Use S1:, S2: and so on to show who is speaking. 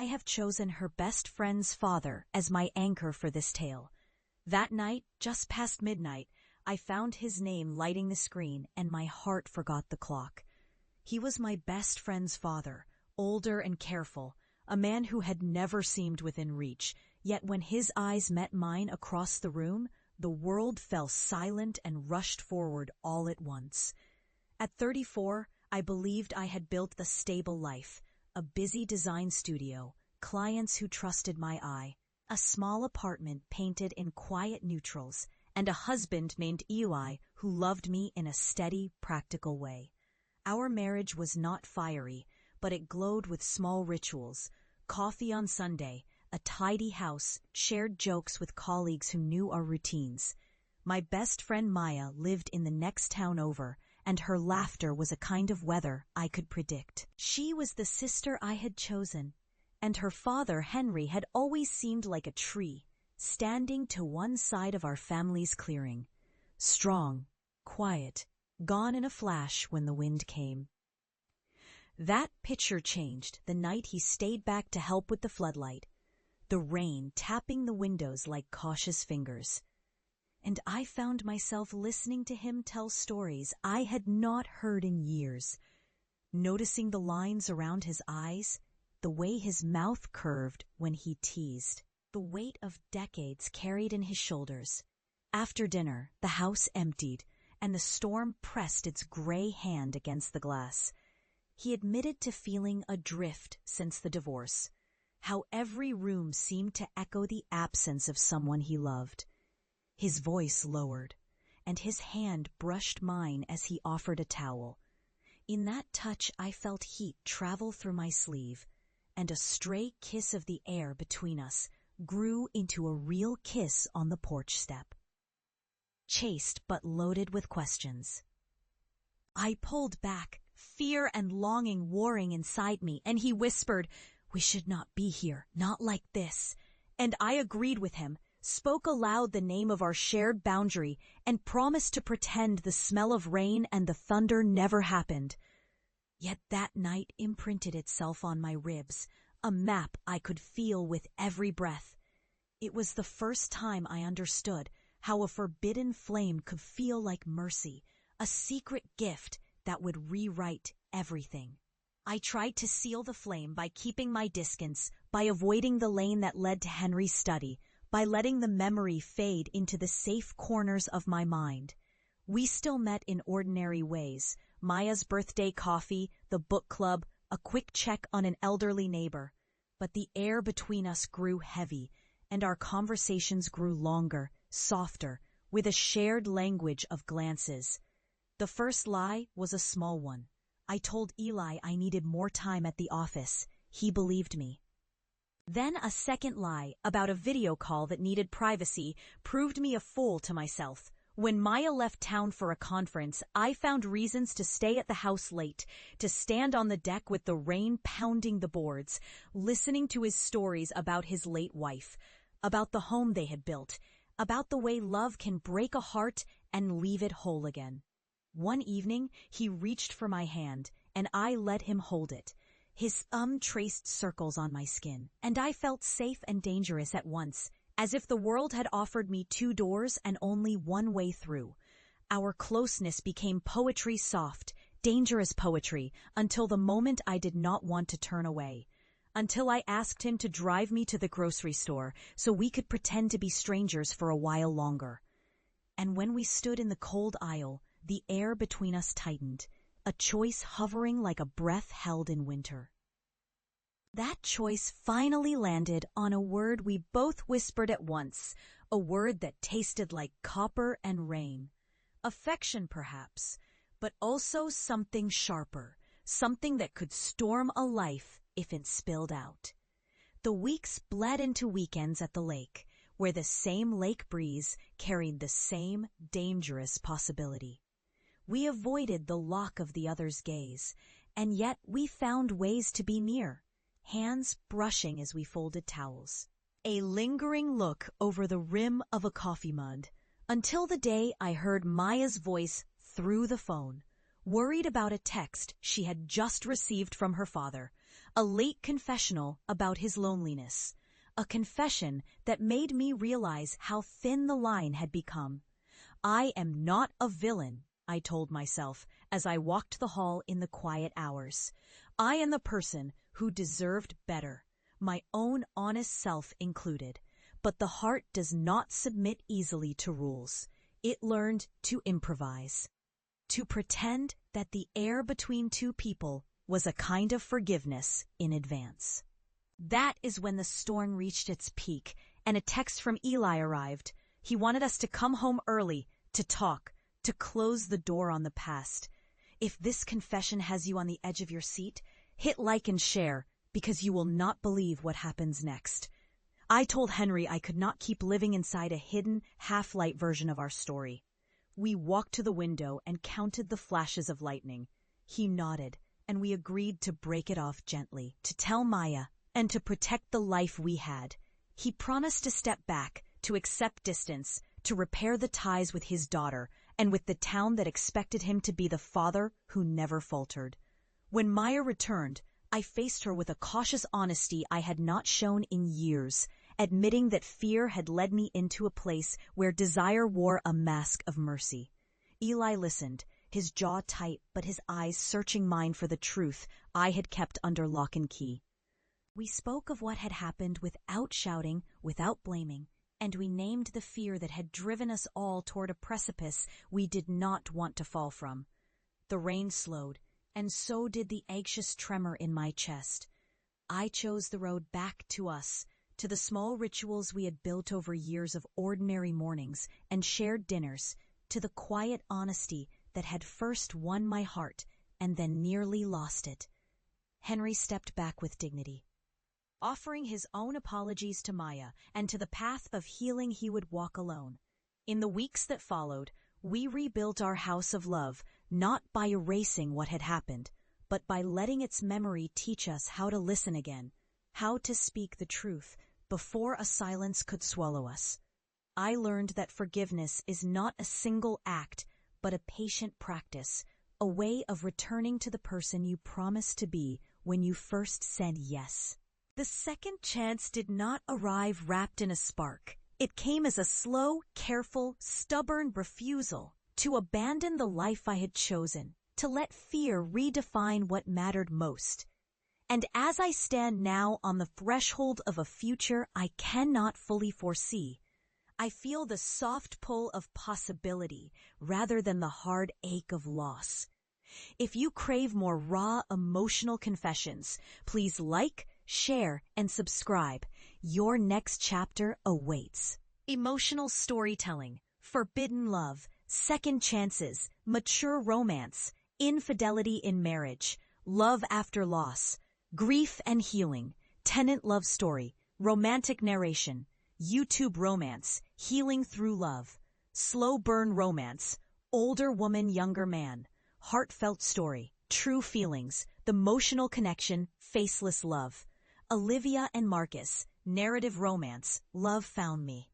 S1: I have chosen her best friend's father as my anchor for this tale. That night, just past midnight, I found his name lighting the screen and my heart forgot the clock. He was my best friend's father, older and careful, a man who had never seemed within reach, yet when his eyes met mine across the room, the world fell silent and rushed forward all at once. At 34, I believed I had built the stable life, a busy design studio, clients who trusted my eye, a small apartment painted in quiet neutrals, and a husband named Eli who loved me in a steady, practical way. Our marriage was not fiery, but it glowed with small rituals: coffee on Sunday, a tidy house, shared jokes with colleagues who knew our routines. My best friend Maya lived in the next town over, and her laughter was a kind of weather I could predict. She was the sister I had chosen, and her father, Henry, had always seemed like a tree, standing to one side of our family's clearing. Strong, quiet, gone in a flash when the wind came. That picture changed the night he stayed back to help with the floodlight, the rain tapping the windows like cautious fingers. And I found myself listening to him tell stories I had not heard in years, noticing the lines around his eyes, the way his mouth curved when he teased, the weight of decades carried in his shoulders. After dinner, the house emptied, and the storm pressed its gray hand against the glass. He admitted to feeling adrift since the divorce, how every room seemed to echo the absence of someone he loved. His voice lowered, and his hand brushed mine as he offered a towel. In that touch I felt heat travel through my sleeve, and a stray kiss of the air between us grew into a real kiss on the porch step. Chaste but loaded with questions. I pulled back, fear and longing warring inside me, and he whispered, "We should not be here, not like this." And I agreed with him, spoke aloud the name of our shared boundary, and promised to pretend the smell of rain and the thunder never happened. Yet that night imprinted itself on my ribs, a map I could feel with every breath. It was the first time I understood how a forbidden flame could feel like mercy, a secret gift that would rewrite everything. I tried to seal the flame by keeping my distance, by avoiding the lane that led to Henry's study, by letting the memory fade into the safe corners of my mind. We still met in ordinary ways: Maya's birthday coffee, the book club, a quick check on an elderly neighbor. But the air between us grew heavy, and our conversations grew longer, softer, with a shared language of glances. The first lie was a small one. I told Eli I needed more time at the office. He believed me. Then a second lie about a video call that needed privacy proved me a fool to myself. When Maya left town for a conference, I found reasons to stay at the house late, to stand on the deck with the rain pounding the boards, listening to his stories about his late wife, about the home they had built, about the way love can break a heart and leave it whole again. One evening, he reached for my hand, and I let him hold it. His thumb traced circles on my skin, and I felt safe and dangerous at once, as if the world had offered me two doors and only one way through. Our closeness became poetry, soft, dangerous poetry, until the moment I did not want to turn away. Until I asked him to drive me to the grocery store so we could pretend to be strangers for a while longer. And when we stood in the cold aisle, the air between us tightened, a choice hovering like a breath held in winter. That choice finally landed on a word we both whispered at once, a word that tasted like copper and rain. Affection, perhaps, but also something sharper, something that could storm a life if it spilled out. The weeks bled into weekends at the lake, where the same lake breeze carried the same dangerous possibility. We avoided the lock of the other's gaze, and yet we found ways to be near, hands brushing as we folded towels. A lingering look over the rim of a coffee mug, until the day I heard Maya's voice through the phone, worried about a text she had just received from her father, a late confessional about his loneliness, a confession that made me realize how thin the line had become. I am not a villain, I told myself as I walked the hall in the quiet hours. I am the person who deserved better, my own honest self included. But the heart does not submit easily to rules. It learned to improvise, to pretend that the air between two people was a kind of forgiveness in advance. That is when the storm reached its peak, and a text from Eli arrived. He wanted us to come home early, to talk, to close the door on the past. If this confession has you on the edge of your seat, hit like and share, because you will not believe what happens next. I told Henry I could not keep living inside a hidden, half-light version of our story. We walked to the window and counted the flashes of lightning. He nodded, and we agreed to break it off gently, to tell Maya, and to protect the life we had. He promised to step back, to accept distance, to repair the ties with his daughter, and with the town that expected him to be the father who never faltered. When Maya returned, I faced her with a cautious honesty I had not shown in years, admitting that fear had led me into a place where desire wore a mask of mercy. Eli listened, his jaw tight but his eyes searching mine for the truth I had kept under lock and key. We spoke of what had happened without shouting, without blaming, and we named the fear that had driven us all toward a precipice we did not want to fall from. The rain slowed, and so did the anxious tremor in my chest. I chose the road back to us, to the small rituals we had built over years of ordinary mornings and shared dinners, to the quiet honesty that had first won my heart and then nearly lost it. Henry stepped back with dignity, offering his own apologies to Maya and to the path of healing he would walk alone. In the weeks that followed, we rebuilt our house of love, not by erasing what had happened, but by letting its memory teach us how to listen again, how to speak the truth before a silence could swallow us. I learned that forgiveness is not a single act, but a patient practice, a way of returning to the person you promised to be when you first said yes. The second chance did not arrive wrapped in a spark. It came as a slow, careful, stubborn refusal to abandon the life I had chosen, to let fear redefine what mattered most. And as I stand now on the threshold of a future I cannot fully foresee, I feel the soft pull of possibility rather than the hard ache of loss. If you crave more raw, emotional confessions, please like, share, and subscribe. Your next chapter awaits. Emotional storytelling, forbidden love, second chances, mature romance, infidelity in marriage, love after loss, grief and healing, tenant love story, romantic narration, YouTube romance, healing through love, slow burn romance, older woman, younger man, heartfelt story, true feelings, the emotional connection, faceless love, Olivia and Marcus, narrative romance, love found me.